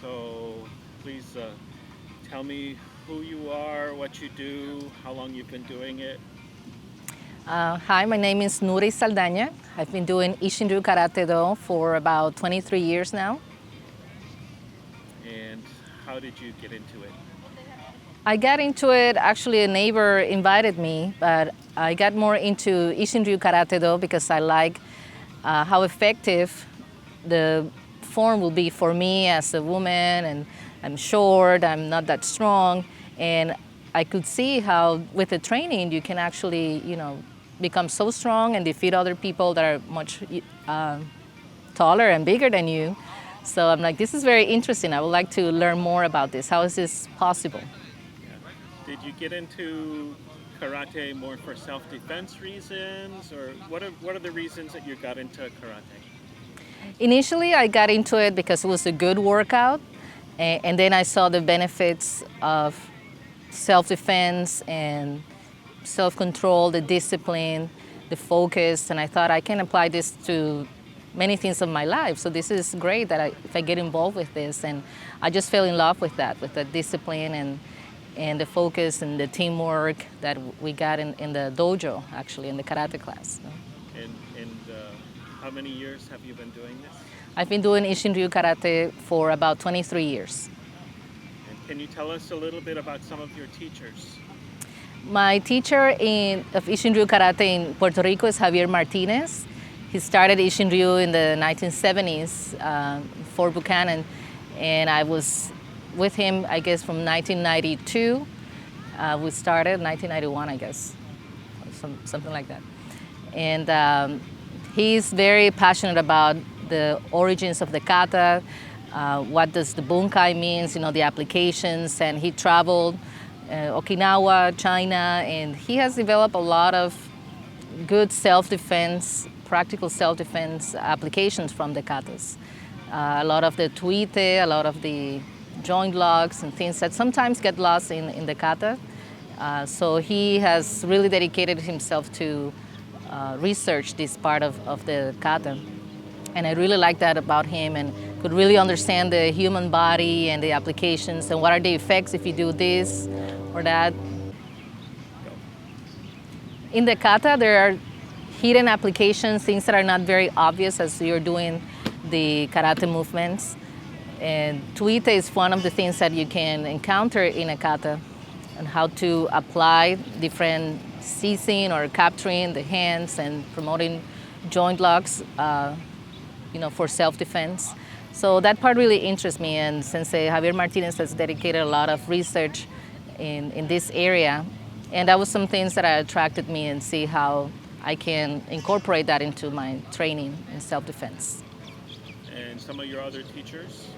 So please tell me who you are, what you do, how long you've been doing it. Hi, my name is Nurys Saldana. I've been doing Isshinryu Karate Kobudo for about 23 years now. And how did you get into it? I got into it, actually a neighbor invited me, but I got more into Isshinryu Karate Kobudo because I like how effective the form will be for me as a woman, and I'm short, I'm not that strong, and I could see how with the training you can actually, become so strong and defeat other people that are much taller and bigger than you. So I'm like, this is very interesting. I would like to learn more about this. How is this possible? Yeah. Did you get into karate more for self-defense reasons, or what are the reasons that you got into karate? Initially, I got into it because it was a good workout, and then I saw the benefits of self-defense and self-control, the discipline, the focus, and I thought I can apply this to many things of my life. So this is great that if I get involved with this, and I just fell in love with the discipline and the focus and the teamwork that we got in the dojo, actually, in the karate class. And how many years have you been doing this? I've been doing Isshinryu Karate for about 23 years. And can you tell us a little bit about some of your teachers? My teacher of Isshinryu Karate in Puerto Rico is Javier Martinez. He started Isshinryu in the 1970s, Fort Buchanan, and I was with him, I guess, from 1992. We started 1991, I guess, something like that. And he's very passionate about the origins of the kata, what does the bunkai means, the applications, and he traveled Okinawa, China, and he has developed a lot of good self-defense, practical self-defense applications from the katas. A lot of the tuite, a lot of the joint locks and things that sometimes get lost in the kata. So he has really dedicated himself to research this part of the kata. And I really like that about him, and could really understand the human body and the applications and what are the effects if you do this or that. In the kata, there are hidden applications, things that are not very obvious as you're doing the karate movements. And tuite is one of the things that you can encounter in a kata, and how to apply different seizing or capturing the hands and promoting joint locks, for self-defense. So that part really interests me, and Sensei Javier Martinez has dedicated a lot of research in this area. And that was some things that attracted me, and see how I can incorporate that into my training in self-defense. And some of your other teachers?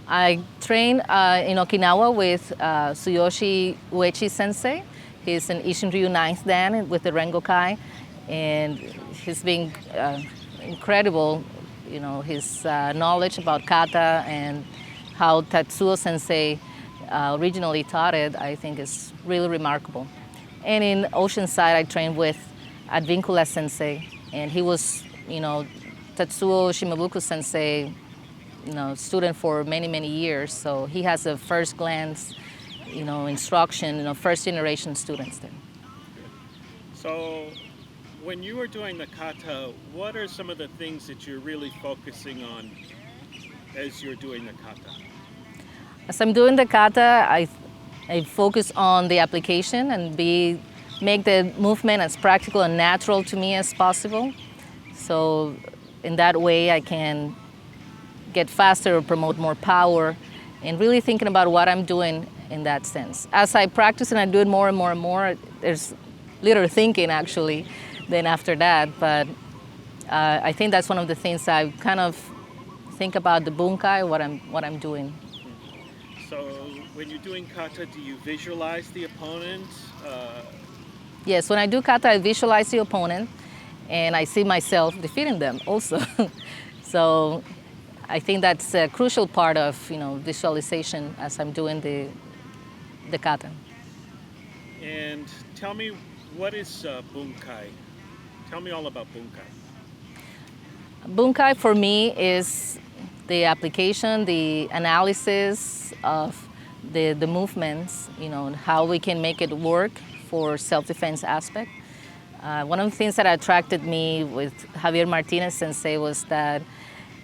I trained in Okinawa with Tsuyoshi Uechi Sensei. He's an Isshinryu 9th Dan with the Rengokai, and he's been incredible, his knowledge about kata and how Tatsuo Sensei originally taught it, I think is really remarkable. And in Oceanside, I trained with Advincula Sensei, and he was, Tatsuo Shimabuku Sensei, student for many, many years. So he has a first glance, instruction, first generation students there. So when you were doing the kata, what are some of the things that you're really focusing on as you're doing the kata? As I'm doing the kata, I focus on the application and make the movement as practical and natural to me as possible. So in that way, I can get faster or promote more power, and really thinking about what I'm doing in that sense. As I practice and I do it more and more and more, there's little thinking actually then after that. But I think that's one of the things I kind of think about the bunkai, what I'm doing. So when you're doing kata, do you visualize the opponent? Yes, when I do kata, I visualize the opponent, and I see myself defeating them also. So I think that's a crucial part of visualization as I'm doing the kata. And tell me, what is bunkai? Tell me all about bunkai. Bunkai for me is the application, the analysis of the movements, and how we can make it work for self-defense aspect. One of the things that attracted me with Javier Martinez Sensei was that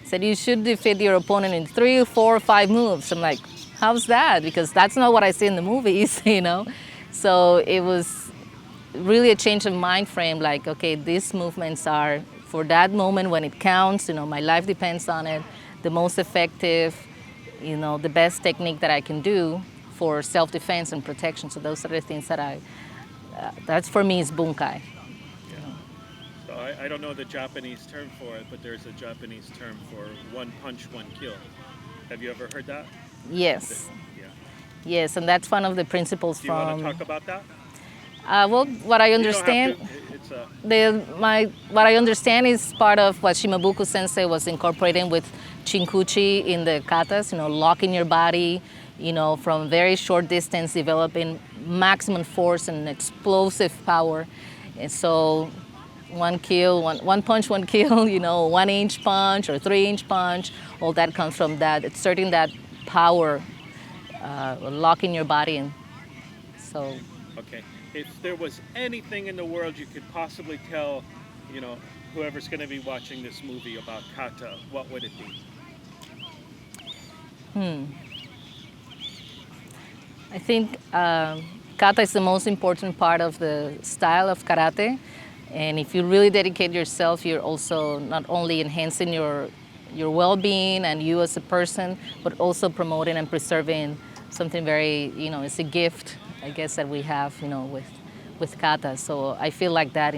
he said you should defeat your opponent in 3, 4, 5 moves. I'm like, how's that? Because that's not what I see in the movies, So it was really a change of mind frame, like, okay, these movements are for that moment when it counts, my life depends on it, the most effective, the best technique that I can do for self-defense and protection. So those are the things that that's for me is bunkai. So I don't know the Japanese term for it, but there's a Japanese term for one punch, one kill. Have you ever heard that? Yes. Yeah. Yes, and that's one of the principles Do you want to talk about that? Well, what I understand, what I understand is part of what Shimabuku Sensei was incorporating with Chinkuchi in the katas. Locking your body, from very short distance, developing maximum force and explosive power. And so, one kill, one punch, one kill. 1-inch punch or 3-inch punch. All that comes from that. Exerting that power, locking your body in. So. Okay. If there was anything in the world you could possibly tell, whoever's going to be watching this movie about kata, what would it be? I think kata is the most important part of the style of karate. And if you really dedicate yourself, you're also not only enhancing your well-being and you as a person, but also promoting and preserving something very, it's a gift, I guess, that we have, with kata. So I feel like that,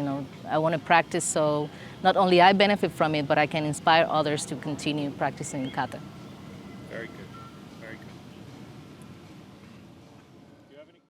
I want to practice so not only I benefit from it, but I can inspire others to continue practicing kata. Very good.